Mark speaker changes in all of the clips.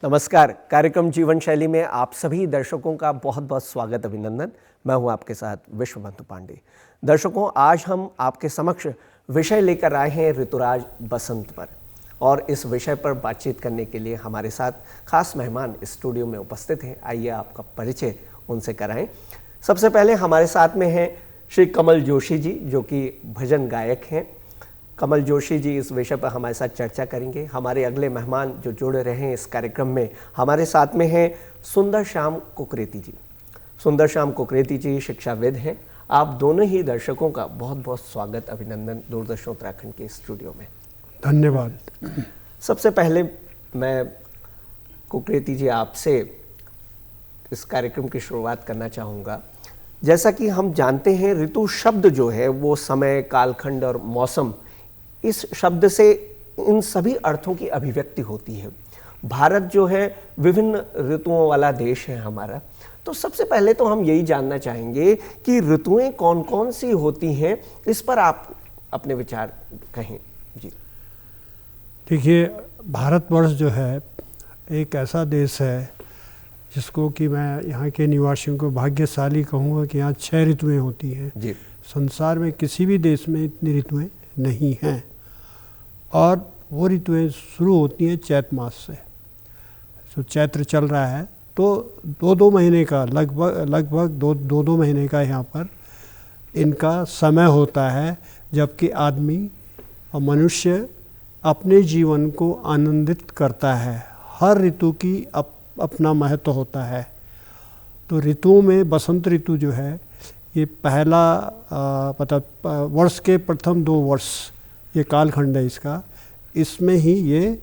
Speaker 1: नमस्कार। कार्यक्रम जीवन शैली में आप सभी दर्शकों का बहुत बहुत स्वागत, अभिनंदन। मैं हूं आपके साथ विश्वबंधु पांडे। दर्शकों, आज हम आपके समक्ष विषय लेकर आए हैं ऋतुराज बसंत पर, और इस विषय पर बातचीत करने के लिए हमारे साथ खास मेहमान स्टूडियो में उपस्थित हैं। आइए आपका परिचय उनसे कराएं। सबसे पहले हमारे साथ में हैं श्री कमल जोशी जी, जो कि भजन गायक हैं। कमल जोशी जी इस विषय पर हमारे साथ चर्चा करेंगे। हमारे अगले मेहमान जो जुड़ रहे हैं इस कार्यक्रम में, हमारे साथ में हैं सुंदर श्याम कुकरेती जी। सुंदर श्याम कुकरेती जी शिक्षाविद हैं। आप दोनों ही दर्शकों का बहुत बहुत स्वागत, अभिनंदन दूरदर्शन उत्तराखंड के स्टूडियो में।
Speaker 2: धन्यवाद।
Speaker 1: सबसे पहले मैं कुकरेती जी आपसे इस कार्यक्रम की शुरुआत करना चाहूँगा। जैसा कि हम जानते हैं, ऋतु शब्द जो है वो समय, कालखंड और मौसम, इस शब्द से इन सभी अर्थों की अभिव्यक्ति होती है। भारत जो है विभिन्न ऋतुओं वाला देश है हमारा। तो सबसे पहले तो हम यही जानना चाहेंगे कि ऋतुएं कौन कौन सी होती हैं, इस पर आप अपने विचार कहें जी।
Speaker 2: देखिए, भारतवर्ष जो है एक ऐसा देश है जिसको कि मैं यहाँ के निवासियों को भाग्यशाली कहूँगा कि यहाँ 6 ऋतुएं होती हैं
Speaker 1: जी।
Speaker 2: संसार में किसी भी देश में इतनी ऋतुएं नहीं हैं। और वो ऋतुएं शुरू होती हैं चैत मास से। तो चैत्र चल रहा है तो 2-2 महीने का लगभग 2-2 महीने का यहाँ पर इनका समय होता है, जबकि आदमी और मनुष्य अपने जीवन को आनंदित करता है। हर ऋतु की अपना महत्व होता है। तो ऋतुओं में बसंत ऋतु जो है ये पहला मतलब वर्ष के प्रथम 2 वर्ष ये कालखंड है इसका, इसमें ही ये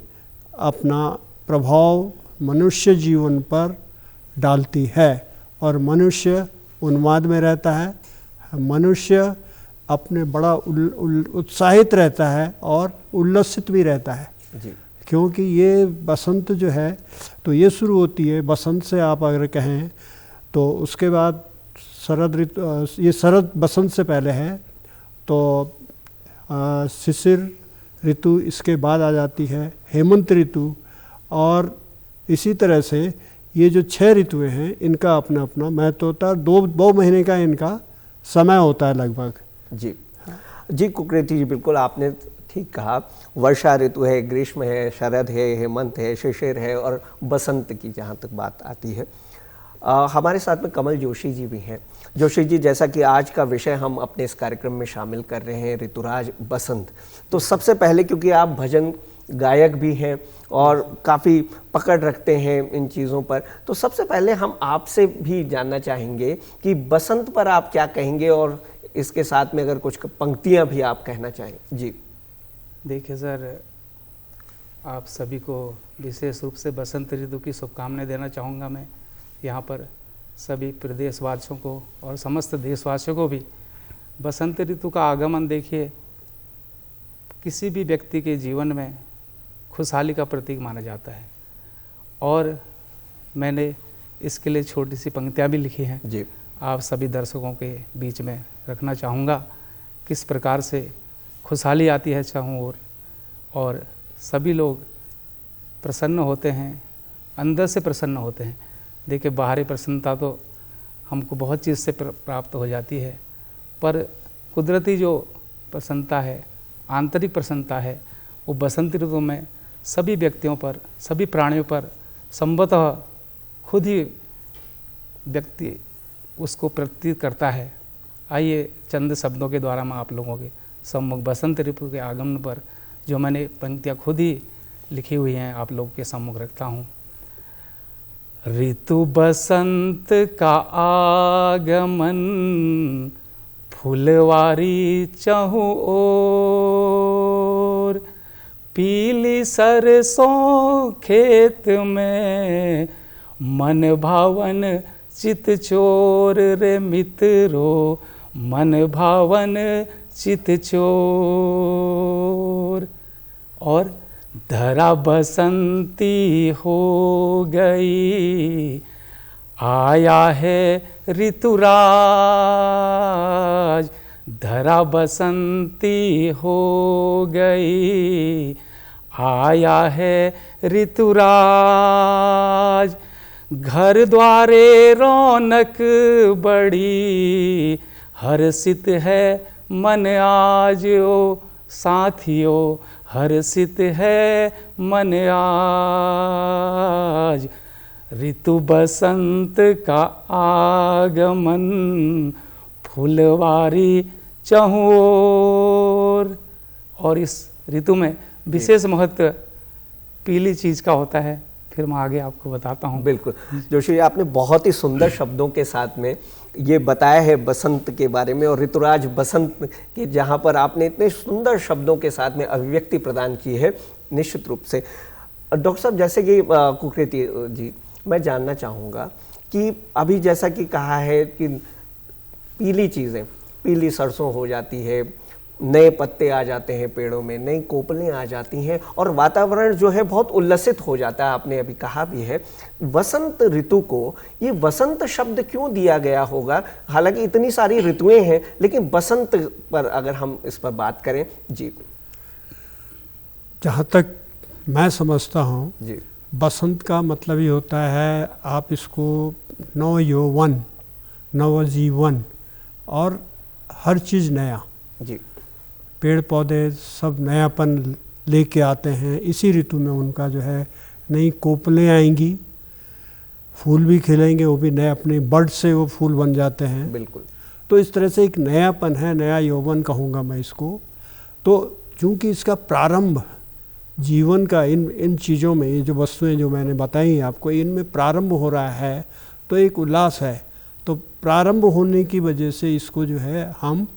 Speaker 2: अपना प्रभाव मनुष्य जीवन पर डालती है और मनुष्य उन्माद में रहता है। मनुष्य अपने बड़ा उत्साहित रहता है और उल्लसित भी रहता है
Speaker 1: जी।
Speaker 2: क्योंकि ये बसंत जो है तो ये शुरू होती है बसंत से, आप अगर कहें तो उसके बाद शरद ऋतु, ये शरद बसंत से पहले है तो शिशिर ऋतु इसके बाद आ जाती है, हेमंत ऋतु। और इसी तरह से ये जो 6 ऋतुएं हैं इनका अपना अपना महत्व होता है। 2 महीने का इनका समय होता है लगभग
Speaker 1: जी। जी कुकरेती जी, बिल्कुल आपने ठीक कहा। वर्षा ऋतु है, ग्रीष्म है, शरद है, हेमंत है, शिशिर है और बसंत की जहाँ तक बात आती है। हमारे साथ में कमल जोशी जी भी हैं। जोशी जी, जैसा कि आज का विषय हम अपने इस कार्यक्रम में शामिल कर रहे हैं ऋतुराज बसंत, तो सबसे पहले क्योंकि आप भजन गायक भी हैं और काफ़ी पकड़ रखते हैं इन चीज़ों पर, तो सबसे पहले हम आपसे भी जानना चाहेंगे कि बसंत पर आप क्या कहेंगे, और इसके साथ में अगर कुछ पंक्तियाँ भी आप कहना चाहें जी।
Speaker 3: देखिए सर, आप सभी को विशेष रूप से बसंत ऋतु की शुभकामनाएं देना चाहूँगा। मैं यहाँ पर सभी प्रदेशवासियों को और समस्त देशवासियों को भी बसंत ऋतु का आगमन, देखिए, किसी भी व्यक्ति के जीवन में खुशहाली का प्रतीक माना जाता है। और मैंने इसके लिए छोटी सी पंक्तियाँ भी लिखी हैं
Speaker 1: जी।
Speaker 3: आप सभी दर्शकों के बीच में रखना चाहूँगा। किस प्रकार से खुशहाली आती है चारों ओर और सभी लोग प्रसन्न होते हैं, अंदर से प्रसन्न होते हैं। देखिए, बाहरी प्रसन्नता तो हमको बहुत चीज़ से प्राप्त हो जाती है, पर कुदरती जो प्रसन्नता है, आंतरिक प्रसन्नता है, वो बसंत ऋतु में सभी व्यक्तियों पर, सभी प्राणियों पर संभवतः खुद ही व्यक्ति उसको प्रतीत करता है। आइए चंद शब्दों के द्वारा मैं आप लोगों के सम्मुख बसंत ऋतु के आगमन पर जो मैंने पंक्तियाँ खुद ही लिखी हुई हैं आप लोगों के सम्मुख रखता हूँ। ऋतु बसंत का आगमन, फुलवारी चहुँ ओर, पीली सरसों खेत में, मन भावन चित चोर रे मित्रो, मन भावन चित चोर। और धरा बसंती हो गई, आया है ऋतुराज, धरा बसंती हो गई, आया है ऋतुराज, घर द्वारे रौनक बड़ी, हर्षित है मन आज ओ साथियों, हर्षित है मन आज। ऋतु बसंत का आगमन, फुलवारी चहुँ ओर। और इस ऋतु में विशेष महत्व पीली चीज़ का होता है, फिर मैं आगे आपको बताता हूँ।
Speaker 1: बिल्कुल जोशी जी, आपने बहुत ही सुंदर शब्दों के साथ में ये बताया है बसंत के बारे में, और ऋतुराज बसंत के जहाँ पर आपने इतने सुंदर शब्दों के साथ में अभिव्यक्ति प्रदान की है। निश्चित रूप से डॉक्टर साहब, जैसे कि कुकृति जी, मैं जानना चाहूँगा कि अभी जैसा कि कहा है कि पीली चीज़ें, पीली सरसों हो जाती है, नए पत्ते आ जाते हैं पेड़ों में, नई कोपलें आ जाती हैं और वातावरण जो है बहुत उल्लसित हो जाता है। आपने अभी कहा भी है वसंत ऋतु को ये वसंत शब्द क्यों दिया गया होगा? हालांकि इतनी सारी ऋतुएं हैं, लेकिन बसंत पर अगर हम इस पर बात करें जी।
Speaker 2: जहाँ तक मैं समझता हूँ
Speaker 1: जी,
Speaker 2: बसंत का मतलब ही होता है, आप इसको नवयौवन, नवजीवन, और हर चीज़ नया,
Speaker 1: जी,
Speaker 2: पेड़ पौधे सब नयापन लेके आते हैं। इसी ऋतु में उनका जो है नई कोपलें आएंगी, फूल भी खिलेंगे, वो भी नए अपने बर्ड से वो फूल बन जाते हैं।
Speaker 1: बिल्कुल।
Speaker 2: तो इस तरह से एक नयापन है, नया यौवन कहूँगा मैं इसको। तो चूँकि इसका प्रारंभ जीवन का इन चीज़ों में, ये जो वस्तुएं जो मैंने बताई आपको, इनमें प्रारंभ हो रहा है, तो एक उल्लास है। तो प्रारंभ होने की वजह से इसको जो है हम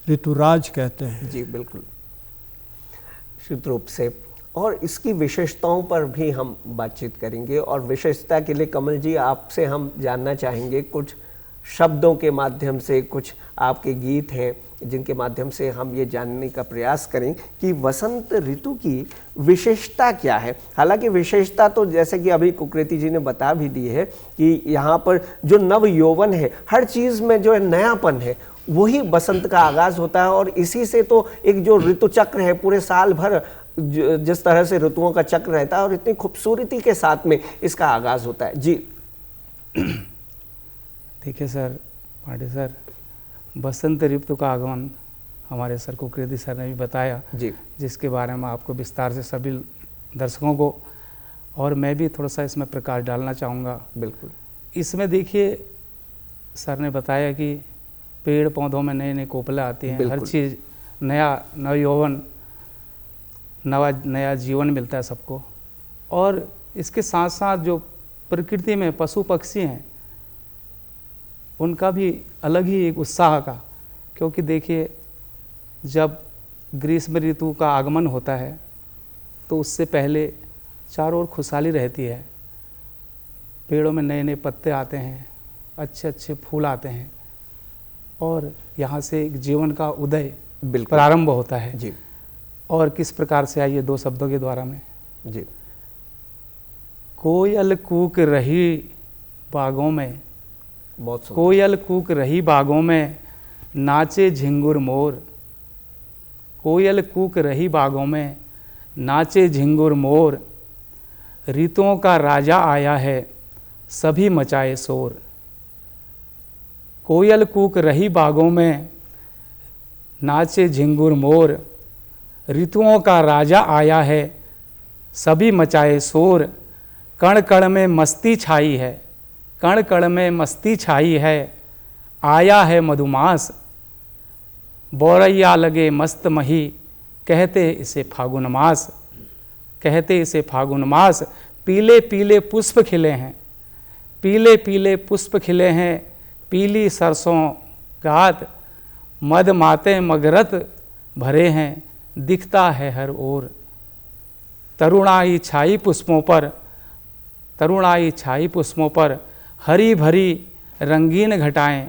Speaker 2: ऋतुराज कहते हैं।
Speaker 1: जी बिल्कुल, निश्चित रूप से। और इसकी विशेषताओं पर भी हम बातचीत करेंगे, और विशेषता के लिए कमल जी आपसे हम जानना चाहेंगे कुछ शब्दों के माध्यम से, कुछ आपके गीत हैं जिनके माध्यम से हम ये जानने का प्रयास करें कि वसंत ऋतु की विशेषता क्या है। हालांकि विशेषता तो जैसे कि अभी कुकृति जी ने बता भी दी है कि यहाँ पर जो नव यौवन है, हर चीज़ में जो है नयापन है, वही बसंत का आगाज़ होता है। और इसी से तो एक जो ऋतु चक्र है, पूरे साल भर जिस तरह से ऋतुओं का चक्र रहता है, और इतनी खूबसूरती के साथ में इसका आगाज़ होता है। जी
Speaker 3: देखिए सर, पांडे सर, बसंत ऋतु का आगमन हमारे सर कुकृति सर ने भी बताया
Speaker 1: जी,
Speaker 3: जिसके बारे में आपको विस्तार से सभी दर्शकों को, और मैं भी थोड़ा सा इसमें प्रकाश डालना चाहूँगा।
Speaker 1: बिल्कुल।
Speaker 3: इसमें देखिए सर ने बताया कि पेड़ पौधों में नए नए कोपले आती हैं, हर चीज़ नया, नवयौवन, नया जीवन मिलता है सबको। और इसके साथ साथ जो प्रकृति में पशु पक्षी हैं, उनका भी अलग ही एक उत्साह का, क्योंकि देखिए जब ग्रीष्म ऋतु का आगमन होता है तो उससे पहले चारों ओर खुशहाली रहती है, पेड़ों में नए नए पत्ते आते हैं, अच्छे अच्छे फूल आते हैं, और यहाँ से एक जीवन का उदय प्रारंभ होता है।
Speaker 1: जी। और
Speaker 3: किस प्रकार से आइए दो शब्दों के द्वारा में
Speaker 1: जी।
Speaker 3: कोयल कूक रही बागों में,
Speaker 1: बहुत
Speaker 3: कोयल कूक रही बागों में, नाचे झिंगुर मोर। कोयल कूक रही बागों में, नाचे झिंगुर मोर। ऋतुओं का राजा आया है, सभी मचाए शोर। कोयल कूक रही बागों में, नाचे झिंगुर मोर। ऋतुओं का राजा आया है, सभी मचाए शोर। कण कण में मस्ती छाई है, कण कण में मस्ती छाई है। आया है मधुमास, बोरैया लगे मस्त मही। कहते इसे फागुन मास, कहते इसे फागुन मास। पीले पीले पुष्प खिले हैं, पीले पीले पुष्प खिले हैं। पीली सरसों गात, मद माते मगरत भरे हैं। दिखता है हर ओर तरुणाई छाई पुष्पों पर, तरुणाई छाई पुष्पों पर। हरी भरी रंगीन घटाएं,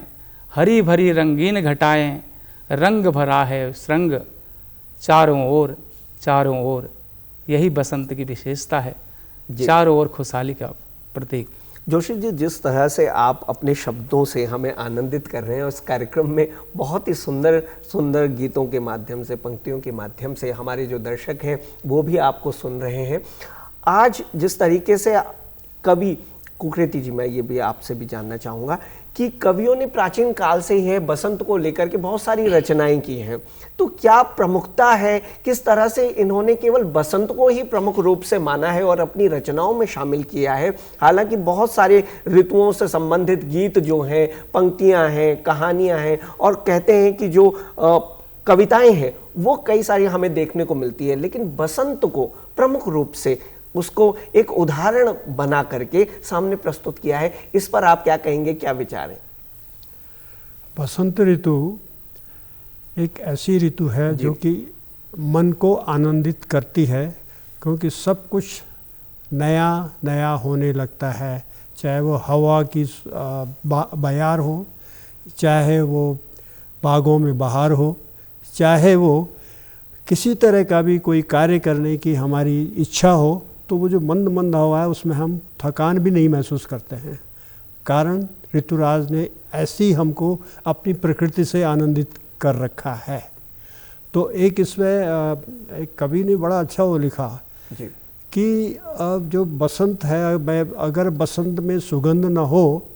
Speaker 3: हरी भरी रंगीन घटाएं। रंग भरा है श्रृंग चारों ओर, चारों ओर। यही बसंत की विशेषता है, चारों ओर खुशहाली का प्रतीक।
Speaker 1: जोशी जी, जिस तरह से आप अपने शब्दों से हमें आनंदित कर रहे हैं, उस कार्यक्रम में बहुत ही सुंदर सुंदर गीतों के माध्यम से, पंक्तियों के माध्यम से हमारे जो दर्शक हैं वो भी आपको सुन रहे हैं। आज जिस तरीके से कवि कुकृति जी, मैं ये भी आपसे भी जानना चाहूँगा कि कवियों ने प्राचीन काल से ही है बसंत को लेकर के बहुत सारी रचनाएं की हैं, तो क्या प्रमुखता है, किस तरह से इन्होंने केवल बसंत को ही प्रमुख रूप से माना है और अपनी रचनाओं में शामिल किया है? हालांकि बहुत सारे ऋतुओं से संबंधित गीत जो हैं, पंक्तियां हैं, कहानियां हैं, और कहते हैं कि जो कविताएं हैं वो कई सारी हमें देखने को मिलती है, लेकिन बसंत को प्रमुख रूप से उसको एक उदाहरण बना करके सामने प्रस्तुत किया है। इस पर आप क्या कहेंगे, क्या विचार है?
Speaker 2: बसंत ऋतु एक ऐसी ऋतु है जो कि मन को आनंदित करती है, क्योंकि सब कुछ नया नया होने लगता है। चाहे वो हवा की बयार हो, चाहे वो बागों में बहार हो, चाहे वो किसी तरह का भी कोई कार्य करने की हमारी इच्छा हो, तो वो जो मंद मंद हवा है उसमें हम थकान भी नहीं महसूस करते हैं। कारण ऋतुराज ने ऐसी हमको अपनी प्रकृति से आनंदित कर रखा है। तो एक इसमें एक कवि ने बड़ा अच्छा वो लिखा
Speaker 1: जी
Speaker 2: कि जो बसंत है, अगर बसंत में सुगंध न हो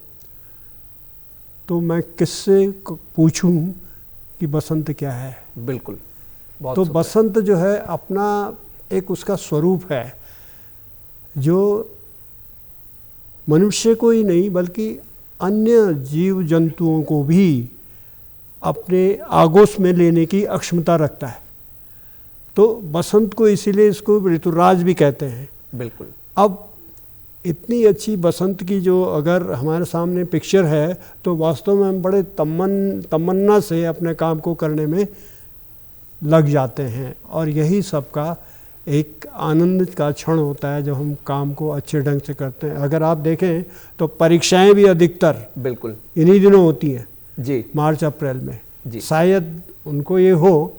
Speaker 2: तो मैं किससे पूछूं कि बसंत क्या है।
Speaker 1: बिल्कुल, बहुत
Speaker 2: तो
Speaker 1: सुंदर।
Speaker 2: बसंत जो है अपना एक उसका स्वरूप है जो मनुष्य को ही नहीं बल्कि अन्य जीव जंतुओं को भी अपने आगोश में लेने की अक्षमता रखता है। तो बसंत को इसीलिए इसको ऋतुराज भी कहते हैं।
Speaker 1: बिल्कुल।
Speaker 2: अब इतनी अच्छी बसंत की जो अगर हमारे सामने पिक्चर है, तो वास्तव में हम बड़े तमन्ना से अपने काम को करने में लग जाते हैं, और यही सबका एक आनंद का क्षण होता है जब हम काम को अच्छे ढंग से करते हैं। अगर आप देखें तो परीक्षाएं भी अधिकतर
Speaker 1: बिल्कुल
Speaker 2: इन्हीं दिनों होती हैं
Speaker 1: जी,
Speaker 2: मार्च अप्रैल में।
Speaker 1: जी।
Speaker 2: शायद उनको ये हो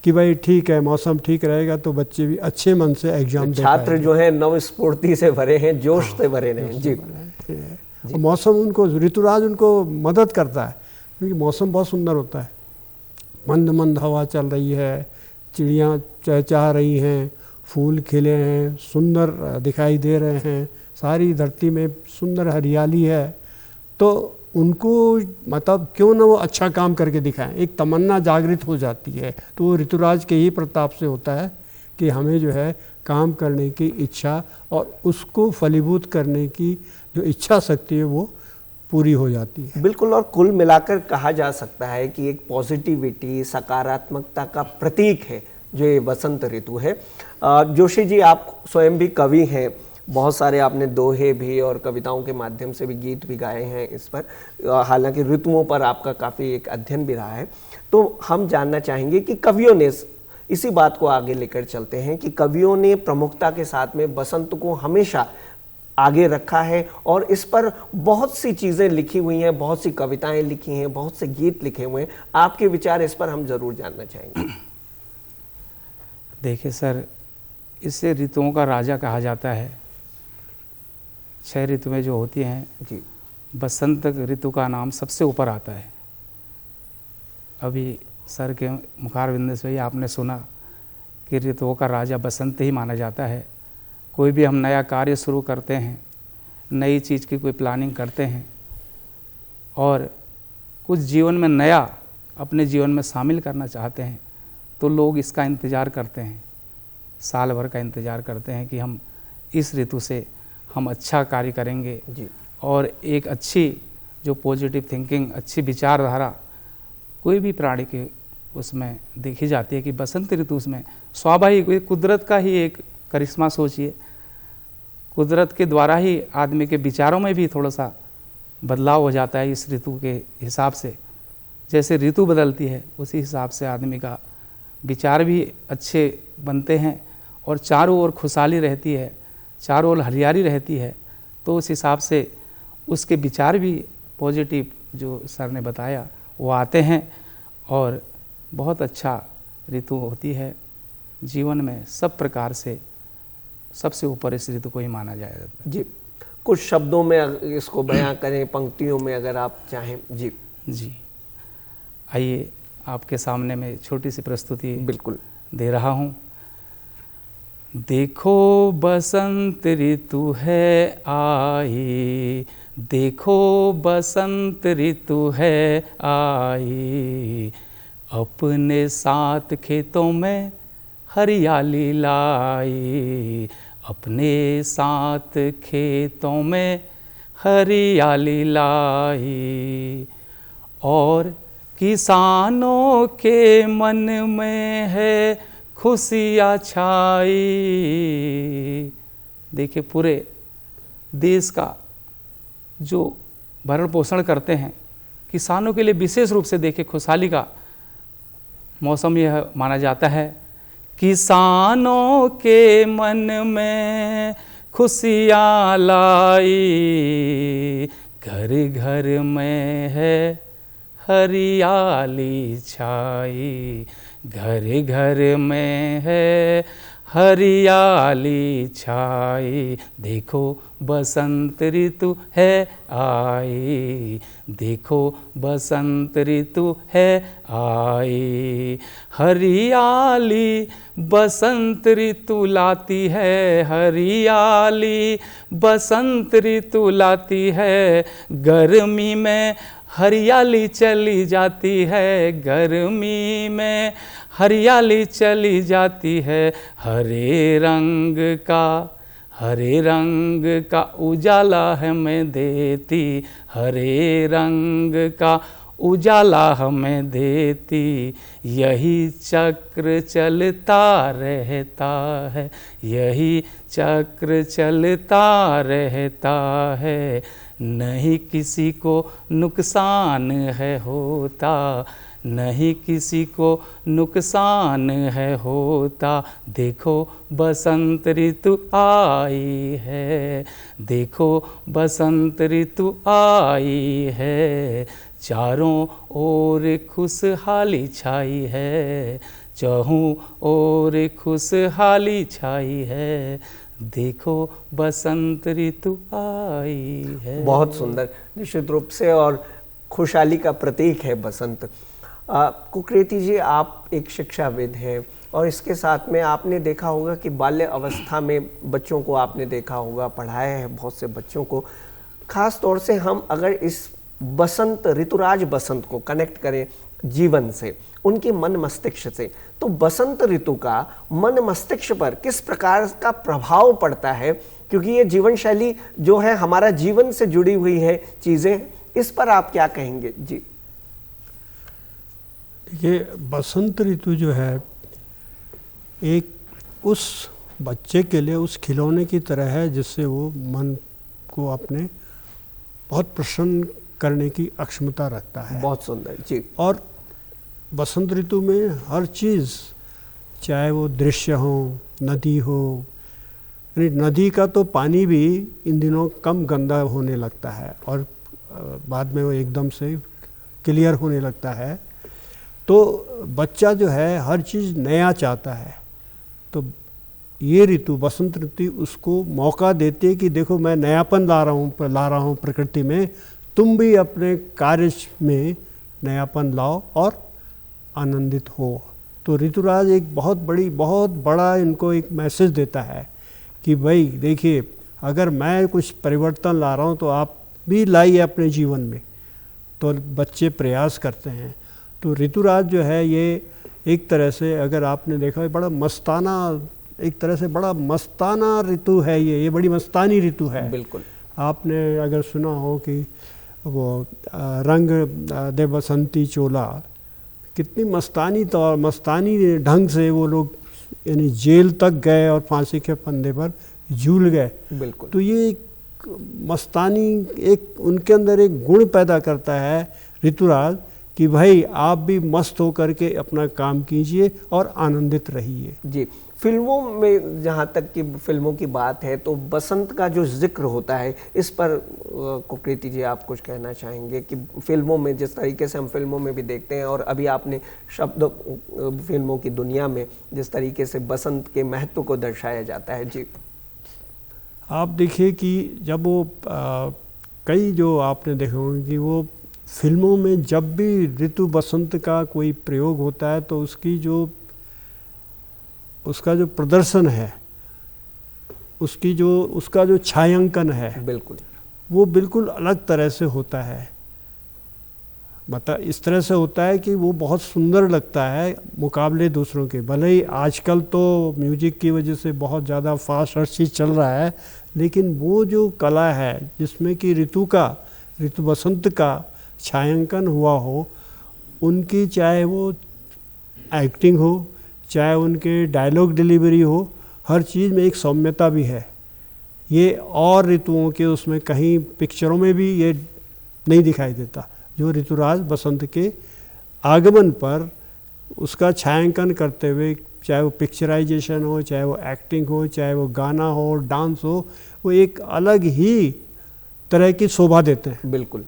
Speaker 2: कि भाई ठीक है, मौसम ठीक रहेगा तो बच्चे भी अच्छे मन से एग्जाम दे
Speaker 1: छात्र
Speaker 2: पाएंगे।
Speaker 1: जो है नव स्फूर्ति से भरे हैं, जोश से भरे हैं। जी
Speaker 2: और मौसम उनको, ऋतुराज उनको मदद करता है, क्योंकि मौसम बहुत सुंदर होता है। मंद मंद हवा चल रही है, चिड़ियाँ चहचहा रही हैं, फूल खिले हैं, सुंदर दिखाई दे रहे हैं, सारी धरती में सुंदर हरियाली है। तो उनको मतलब क्यों ना वो अच्छा काम करके दिखाएं, एक तमन्ना जागृत हो जाती है। तो वो ऋतुराज के ही प्रताप से होता है कि हमें जो है काम करने की इच्छा और उसको फलीभूत करने की जो इच्छा शक्ति है वो पूरी हो जाती है।
Speaker 1: बिल्कुल। और कुल मिलाकर कहा जा सकता है कि एक पॉजिटिविटी, सकारात्मकता का प्रतीक है जो ये बसंत ऋतु है। जोशी जी, आप स्वयं भी कवि हैं, बहुत सारे आपने दोहे भी और कविताओं के माध्यम से भी गीत भी गाए हैं इस पर, हालांकि ऋतुओं पर आपका काफ़ी एक अध्ययन भी रहा है। तो हम जानना चाहेंगे कि कवियों ने, इसी बात को आगे लेकर चलते हैं कि कवियों ने प्रमुखता के साथ में बसंत को हमेशा आगे रखा है और इस पर बहुत सी चीज़ें लिखी हुई हैं, बहुत सी कविताएं लिखी हैं, बहुत से गीत लिखे हुए हैं। आपके विचार इस पर हम ज़रूर जानना चाहेंगे।
Speaker 3: देखिए सर, इसे ऋतुओं का राजा कहा जाता है। 6 ऋतुएं जो होती हैं
Speaker 1: जी,
Speaker 3: बसंत ऋतु का नाम सबसे ऊपर आता है। अभी सर के मुखारविंद से ही आपने सुना कि ऋतुओं का राजा बसंत ही माना जाता है। कोई भी हम नया कार्य शुरू करते हैं, नई चीज़ की कोई प्लानिंग करते हैं और कुछ जीवन में नया अपने जीवन में शामिल करना चाहते हैं, तो लोग इसका इंतज़ार करते हैं, साल भर का इंतज़ार करते हैं कि हम इस ऋतु से हम अच्छा कार्य करेंगे
Speaker 1: जी।
Speaker 3: और एक अच्छी जो पॉजिटिव थिंकिंग, अच्छी विचारधारा कोई भी प्राणी के उसमें देखी जाती है कि बसंत ऋतु उसमें स्वाभाविक कुदरत का ही एक करिश्मा। सोचिए, कुदरत के द्वारा ही आदमी के विचारों में भी थोड़ा सा बदलाव हो जाता है इस ऋतु के हिसाब से। जैसे ऋतु बदलती है उसी हिसाब से आदमी का विचार भी अच्छे बनते हैं और चारों ओर खुशहाली रहती है, चारों ओर हरियाली रहती है। तो उस हिसाब से उसके विचार भी पॉजिटिव, जो सर ने बताया, वो आते हैं और बहुत अच्छा ऋतु होती है। जीवन में सब प्रकार से सबसे ऊपर इस ऋतु को ही माना जाएगा।
Speaker 1: जी, कुछ शब्दों में इसको बयां करें, पंक्तियों में अगर आप चाहें। जी
Speaker 3: जी, आइए आपके सामने मैं छोटी सी प्रस्तुति
Speaker 1: बिल्कुल
Speaker 3: दे रहा हूँ। देखो बसंत ऋतु है आई, देखो बसंत ऋतु है आई, अपने साथ खेतों में हरियाली लाई, अपने साथ खेतों में हरियाली लाई, और किसानों के मन में है खुशियाँ छाई। देखिए, पूरे देश का जो भरण पोषण करते हैं, किसानों के लिए विशेष रूप से देखिए खुशहाली का मौसम यह माना जाता है। किसानों के मन में खुशियाँ लाई, घर घर में है हरियाली छाई, घर घर में है हरियाली छाई, देखो बसंत ऋतु है आई, देखो बसंत ऋतु है आई, हरियाली बसंत ऋतु लाती है, हरियाली बसंत ऋतु लाती है, गर्मी में हरियाली चली जाती है, गर्मी में हरियाली चली जाती है, हरे रंग का उजाला हमें देती, हरे रंग का उजाला हमें देती, यही चक्र चलता रहता है, यही चक्र चलता रहता है, नहीं किसी को नुकसान है होता, नहीं किसी को नुकसान है होता, देखो बसंत ऋतु आई है, देखो बसंत ऋतु आई है, चारों ओर खुशहाली छाई है, चहूँ ओर खुशहाली छाई है, देखो बसंत ऋतु आई है।
Speaker 1: बहुत सुंदर, निश्चित रूप से, और खुशहाली का प्रतीक है बसंत। कुकरेती जी, आप एक शिक्षाविद हैं और इसके साथ में आपने देखा होगा कि बाल्य अवस्था में बच्चों को आपने देखा होगा, पढ़ाया है बहुत से बच्चों को। खास तौर से हम अगर इस बसंत, ऋतुराज बसंत को कनेक्ट करें जीवन से, उनके मन मस्तिष्क से, तो बसंत ऋतु का मन मस्तिष्क पर किस प्रकार का प्रभाव पड़ता है, क्योंकि ये जीवन शैली जो है हमारा जीवन से जुड़ी हुई है चीज़ें, इस पर आप क्या कहेंगे? जी
Speaker 2: देखिए, बसंत ऋतु जो है एक उस बच्चे के लिए उस खिलौने की तरह है जिससे वो मन को अपने बहुत प्रसन्न करने की अक्षमता रखता है।
Speaker 1: बहुत सुंदर जी।
Speaker 2: और बसंत ऋतु में हर चीज़, चाहे वो दृश्य हो, नदी हो, यानी नदी का तो पानी भी इन दिनों कम गंदा होने लगता है और बाद में वो एकदम से क्लियर होने लगता है। तो बच्चा जो है हर चीज़ नया चाहता है, तो ये ऋतु, बसंत ऋतु उसको मौका देती है कि देखो मैं नयापन ला रहा हूँ प्रकृति में, तुम भी अपने कार्य में नयापन लाओ और आनंदित हो। तो ऋतुराज एक बहुत बड़ा इनको एक मैसेज देता है कि भाई देखिए, अगर मैं कुछ परिवर्तन ला रहा हूँ तो आप भी लाइए अपने जीवन में। तो बच्चे प्रयास करते हैं। तो ऋतुराज जो है ये एक तरह से, अगर आपने देखा है, बड़ा मस्ताना, एक तरह से बड़ा मस्ताना ऋतु है ये बड़ी मस्तानी ऋतु है।
Speaker 1: बिल्कुल।
Speaker 2: आपने अगर सुना हो कि वो रंग दे बसंती चोला, कितनी मस्तानी ढंग से वो लोग यानी जेल तक गए और फांसी के फंदे पर झूल गए।
Speaker 1: बिल्कुल।
Speaker 2: तो ये मस्तानी एक उनके अंदर एक गुण पैदा करता है ऋतुराज कि भाई आप भी मस्त होकर के अपना काम कीजिए और आनंदित रहिए।
Speaker 1: जी, फिल्मों में जहाँ तक कि फिल्मों की बात है तो बसंत का जो जिक्र होता है, इस पर कुकरेती जी आप कुछ कहना चाहेंगे कि फिल्मों में जिस तरीके से हम फिल्मों में भी देखते हैं और अभी आपने शब्द फिल्मों की दुनिया में जिस तरीके से बसंत के महत्व को दर्शाया जाता है। जी
Speaker 2: आप देखिए कि जब वो कई जो आपने देखे होंगे कि वो फिल्मों में जब भी ऋतु बसंत का कोई प्रयोग होता है तो उसका जो प्रदर्शन है, उसका जो छायांकन है,
Speaker 1: बिल्कुल
Speaker 2: वो बिल्कुल अलग तरह से होता है। इस तरह से होता है कि वो बहुत सुंदर लगता है मुकाबले दूसरों के। भले ही आजकल तो म्यूजिक की वजह से बहुत ज़्यादा फास्ट हर चीज़ चल रहा है, लेकिन वो जो कला है जिसमें कि ऋतु बसंत का छायांकन हुआ हो, उनकी चाहे वो एक्टिंग हो, चाहे उनके डायलॉग डिलीवरी हो, हर चीज़ में एक सौम्यता भी है। ये और ऋतुओं के उसमें कहीं पिक्चरों में भी ये नहीं दिखाई देता। जो ऋतुराज बसंत के आगमन पर उसका छायांकन करते हुए, चाहे वो पिक्चराइजेशन हो, चाहे वो एक्टिंग हो, चाहे वो गाना हो, डांस हो, वो एक अलग ही तरह की शोभा देते हैं।
Speaker 1: बिल्कुल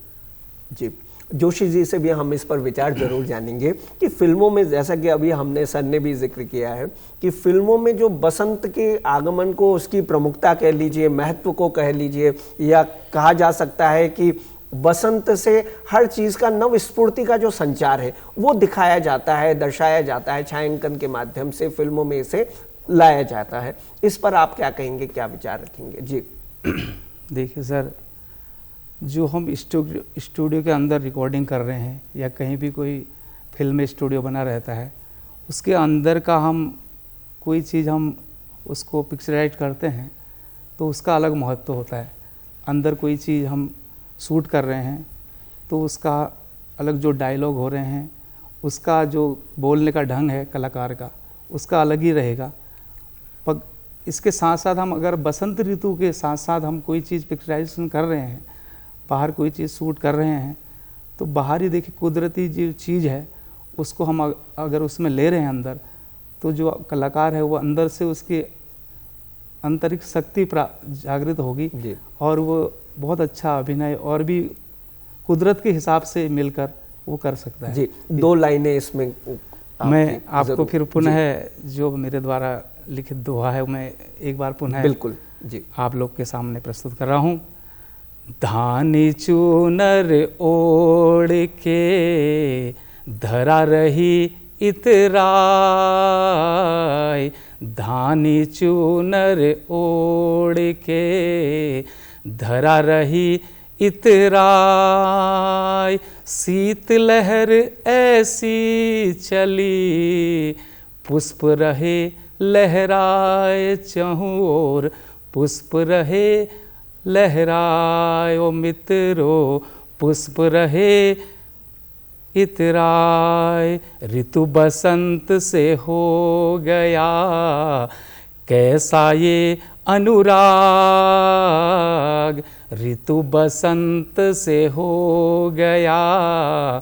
Speaker 1: जी। जोशी जी से भी हम इस पर विचार जरूर जानेंगे कि फिल्मों में, जैसा कि अभी हमने सर ने भी जिक्र किया है कि फिल्मों में जो बसंत के आगमन को, उसकी प्रमुखता कह लीजिए, महत्व को कह लीजिए, या कहा जा सकता है कि बसंत से हर चीज़ का नवस्फूर्ति का जो संचार है वो दिखाया जाता है, दर्शाया जाता है, छायांकन के माध्यम से फिल्मों में इसे लाया जाता है। इस पर आप क्या कहेंगे, क्या विचार रखेंगे? जी
Speaker 3: देखिए सर, जो हम स्टूडियो के अंदर रिकॉर्डिंग कर रहे हैं या कहीं भी कोई फिल्म स्टूडियो बना रहता है, उसके अंदर का हम कोई चीज़ हम उसको पिक्चराइज करते हैं तो उसका अलग महत्व होता है। अंदर कोई चीज़ हम शूट कर रहे हैं तो उसका अलग जो डायलॉग हो रहे हैं, उसका जो बोलने का ढंग है कलाकार का, उसका अलग ही रहेगा। पर इसके साथ साथ हम अगर बसंत ऋतु के साथ साथ हम कोई चीज़ पिक्चराइजेशन कर रहे हैं, बाहर कोई चीज़ शूट कर रहे हैं, तो बाहरी देखिए कुदरती जो चीज़ है उसको हम अगर उसमें ले रहे हैं अंदर, तो जो कलाकार है वो अंदर से उसकी आंतरिक शक्ति जागृत होगी और वो बहुत अच्छा अभिनय और भी कुदरत के हिसाब से मिलकर वो कर सकता है।
Speaker 1: जी, 2 लाइनें इसमें
Speaker 3: मैं आपको फिर पुनः जो मेरे द्वारा लिखित दोहा है मैं एक बार पुनः
Speaker 1: बिल्कुल जी
Speaker 3: आप लोग के सामने प्रस्तुत कर रहा हूँ। धानी चूनर ओढ़ के धरा रही इतराय, धानी चूनर ओढ़ के धरा रही इतराय, शीत लहर ऐसी चली पुष्प रहे लहराए चहूँ ओर, पुष्प रहे लहराए ओ मित्रों पुष्प रहे इतराय। ऋतु बसंत से हो गया कैसा ये अनुराग, ऋतु बसंत से हो गया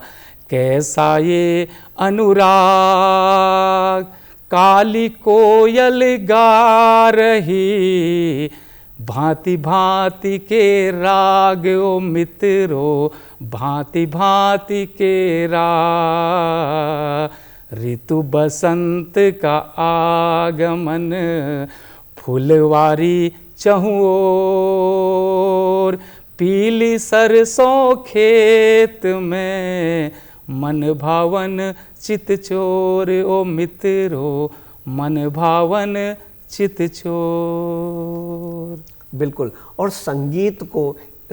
Speaker 3: कैसा ये अनुराग। काली कोयल गा रही भांति भांति के राग ओ मित्रों, भांति भांति के राग। ऋतु बसंत का आगमन फुलवारी चहूँ ओर, पीली सरसों खेत में मन भावन चित चोर ओ मित्रों, मन भावन चित चोर।
Speaker 1: बिल्कुल। और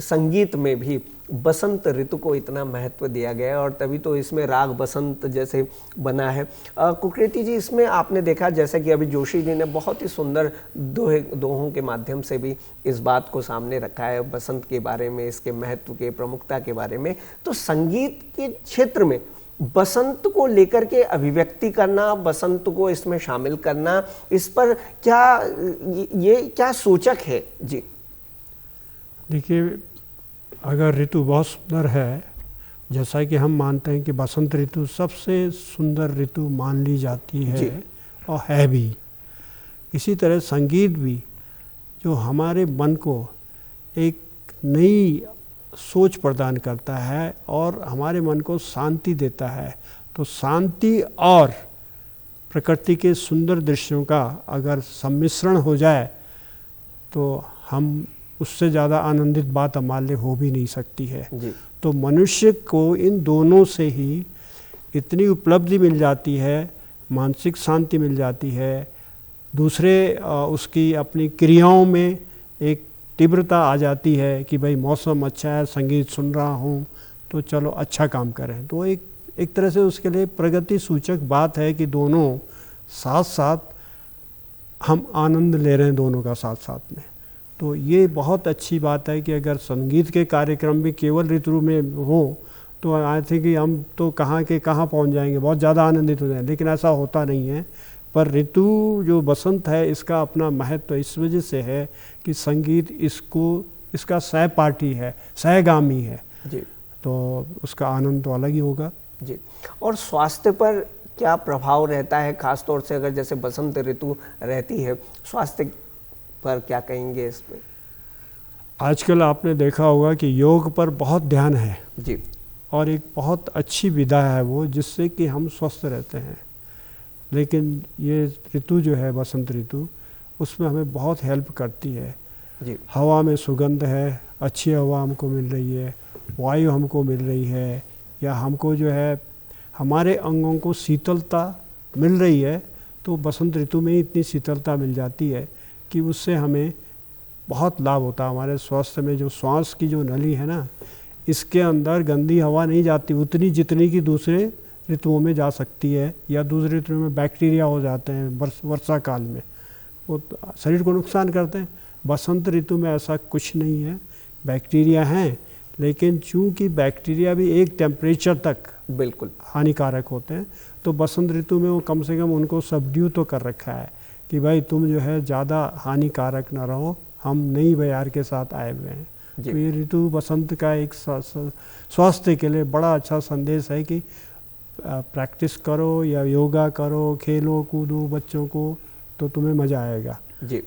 Speaker 1: संगीत में भी बसंत ऋतु को इतना महत्व दिया गया है और तभी तो इसमें राग बसंत जैसे बना है। कुकृति जी, इसमें आपने देखा जैसे कि अभी जोशी जी ने बहुत ही सुंदर दोहों के माध्यम से भी इस बात को सामने रखा है, बसंत के बारे में, इसके महत्व के, प्रमुखता के बारे में। तो संगीत के क्षेत्र में बसंत को लेकर के अभिव्यक्ति करना, बसंत को इसमें शामिल करना, इस पर क्या सूचक है? जी
Speaker 2: देखिए, अगर ऋतु बहुत सुंदर है, जैसा कि हम मानते हैं कि बसंत ऋतु सबसे सुंदर ऋतु मान ली जाती है और है भी, इसी तरह संगीत भी जो हमारे मन को एक नई सोच प्रदान करता है और हमारे मन को शांति देता है। तो शांति और प्रकृति के सुंदर दृश्यों का अगर सम्मिश्रण हो जाए तो हम उससे ज़्यादा आनंदित बात हमारे लिए हो भी नहीं सकती है।
Speaker 1: जी
Speaker 2: तो मनुष्य को इन दोनों से ही इतनी उपलब्धि मिल जाती है, मानसिक शांति मिल जाती है, दूसरे उसकी अपनी क्रियाओं में एक तीव्रता आ जाती है कि भाई मौसम अच्छा है, संगीत सुन रहा हूँ तो चलो अच्छा काम करें। तो एक तरह से उसके लिए प्रगति सूचक बात है कि दोनों साथ साथ हम आनंद ले रहे हैं, दोनों का साथ साथ में। तो ये बहुत अच्छी बात है कि अगर संगीत के कार्यक्रम भी केवल ऋतु में हो तो आई थिंक कि हम तो कहाँ के कहाँ पहुँच जाएंगे, बहुत ज़्यादा आनंदित हो जाएंगे, लेकिन ऐसा होता नहीं है। पर ऋतु जो बसंत है इसका अपना महत्व इस वजह से है कि संगीत इसका सहपाठी है, सहगामी है
Speaker 1: जी
Speaker 2: तो उसका आनंद तो अलग ही होगा।
Speaker 1: जी। और स्वास्थ्य पर क्या प्रभाव रहता है, खास तौर से अगर जैसे बसंत ऋतु रहती है, स्वास्थ्य पर क्या कहेंगे इस पे?
Speaker 2: आजकल आपने देखा होगा कि योग पर बहुत ध्यान है
Speaker 1: जी
Speaker 2: और एक बहुत अच्छी विधा है वो, जिससे कि हम स्वस्थ रहते हैं। लेकिन ये ऋतु जो है बसंत ऋतु, उसमें हमें बहुत हेल्प करती है।
Speaker 1: जी
Speaker 2: हवा में सुगंध है, अच्छी हवा हमको मिल रही है, वायु हमको मिल रही है, या हमको जो है हमारे अंगों को शीतलता मिल रही है। तो बसंत ऋतु में ही इतनी शीतलता मिल जाती है कि उससे हमें बहुत लाभ होता है। हमारे स्वास्थ्य में जो श्वास की जो नली है ना, इसके अंदर गंदी हवा नहीं जाती उतनी जितनी कि दूसरे ऋतुओं में जा सकती है, या दूसरे ऋतुओं में बैक्टीरिया हो जाते हैं वर्षा काल में, वो शरीर को नुकसान करते हैं। बसंत ऋतु में ऐसा कुछ नहीं है, बैक्टीरिया हैं, लेकिन चूंकि बैक्टीरिया भी एक टेम्परेचर तक
Speaker 1: बिल्कुल
Speaker 2: हानिकारक होते हैं, तो बसंत ऋतु में वो कम से कम उनको सबड्यू तो कर रखा है कि भाई तुम जो है ज़्यादा हानिकारक ना रहो, हम नई बयार के साथ आए हुए हैं। तो ये ऋतु बसंत का एक स्वास्थ्य के लिए बड़ा अच्छा संदेश है कि प्रैक्टिस करो या योगा करो, खेलो कूदो बच्चों को, तो तुम्हें मज़ा आएगा।
Speaker 1: जी।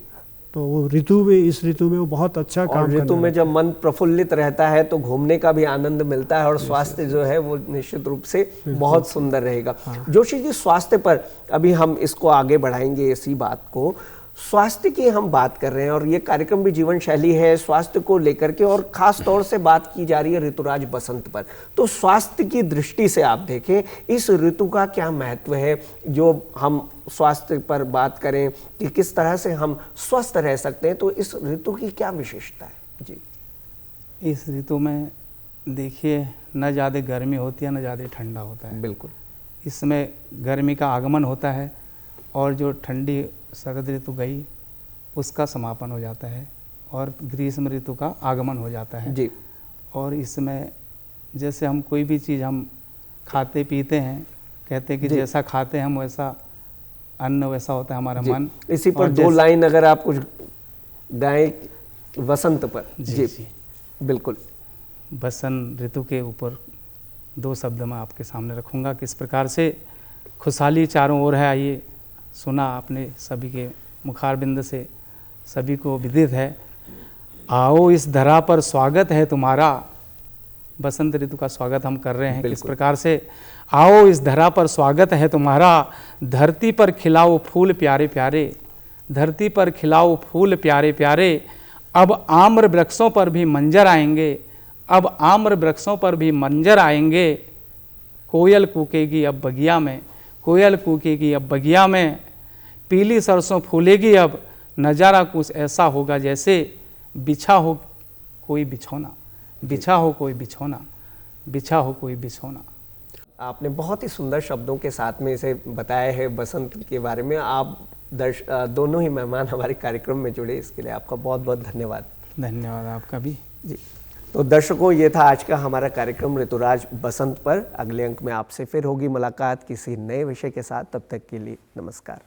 Speaker 2: तो वो ऋतु में, इस ऋतु में वो बहुत अच्छा काम
Speaker 1: और ऋतु में जब मन प्रफुल्लित रहता है तो घूमने का भी आनंद मिलता है और स्वास्थ्य जो है वो निश्चित रूप से बहुत सुंदर रहेगा। जोशी जी, स्वास्थ्य पर अभी हम इसको आगे बढ़ाएंगे, इसी बात को। स्वास्थ्य की हम बात कर रहे हैं और ये कार्यक्रम भी जीवन शैली है स्वास्थ्य को लेकर के, और खास तौर से बात की जा रही है ऋतुराज बसंत पर। तो स्वास्थ्य की दृष्टि से आप देखें इस ऋतु का क्या महत्व है, जो हम स्वास्थ्य पर बात करें कि किस तरह से हम स्वस्थ रह सकते हैं, तो इस ऋतु की क्या विशेषता है? जी,
Speaker 3: इस ऋतु में देखिए न ज़्यादा गर्मी होती है न ज़्यादा ठंडा होता है।
Speaker 1: बिल्कुल।
Speaker 3: इसमें गर्मी का आगमन होता है और जो ठंडी शरद ऋतु गई उसका समापन हो जाता है और ग्रीष्म ऋतु का आगमन हो जाता है।
Speaker 1: जी।
Speaker 3: और इसमें जैसे हम कोई भी चीज़ हम खाते पीते हैं, कहते हैं कि जैसा खाते हैं हम वैसा अन्न वैसा होता है हमारा मन।
Speaker 1: इसी पर दो लाइन अगर आप कुछ गाएं वसंत पर।
Speaker 3: जी।
Speaker 1: बिल्कुल।
Speaker 3: बसंत ऋतु के ऊपर दो शब्द मैं आपके सामने रखूँगा। किस प्रकार से खुशहाली चारों ओर है, आइए सुना आपने सभी के मुखारबिंद से, सभी को विदित है। आओ इस धरा पर स्वागत है तुम्हारा, बसंत ऋतु का स्वागत हम कर रहे हैं। किस प्रकार से, आओ इस धरा पर स्वागत है तुम्हारा, धरती पर खिलाओ फूल प्यारे प्यारे, धरती पर खिलाओ फूल प्यारे प्यारे, अब आम्र वृक्षों पर भी मंजर आएंगे, अब आम्र वृक्षों पर भी मंजर आएंगे, कोयल कूकेगी अब बगिया में, कोयल कूकेगी अब बगिया में, पीली सरसों फूलेगी अब, नज़ारा कुछ ऐसा होगा जैसे बिछा हो कोई बिछौना, बिछा हो कोई बिछौना, बिछा हो कोई बिछौना।
Speaker 1: आपने बहुत ही सुंदर शब्दों के साथ में इसे बताया है बसंत के बारे में। आप दोनों ही मेहमान हमारे कार्यक्रम में जुड़े, इसके लिए आपका बहुत बहुत धन्यवाद।
Speaker 3: धन्यवाद आपका भी।
Speaker 1: जी, तो दर्शकों, ये था आज का हमारा कार्यक्रम ऋतुराज बसंत पर। अगले अंक में आपसे फिर होगी मुलाकात किसी नए विषय के साथ। तब तक के लिए नमस्कार।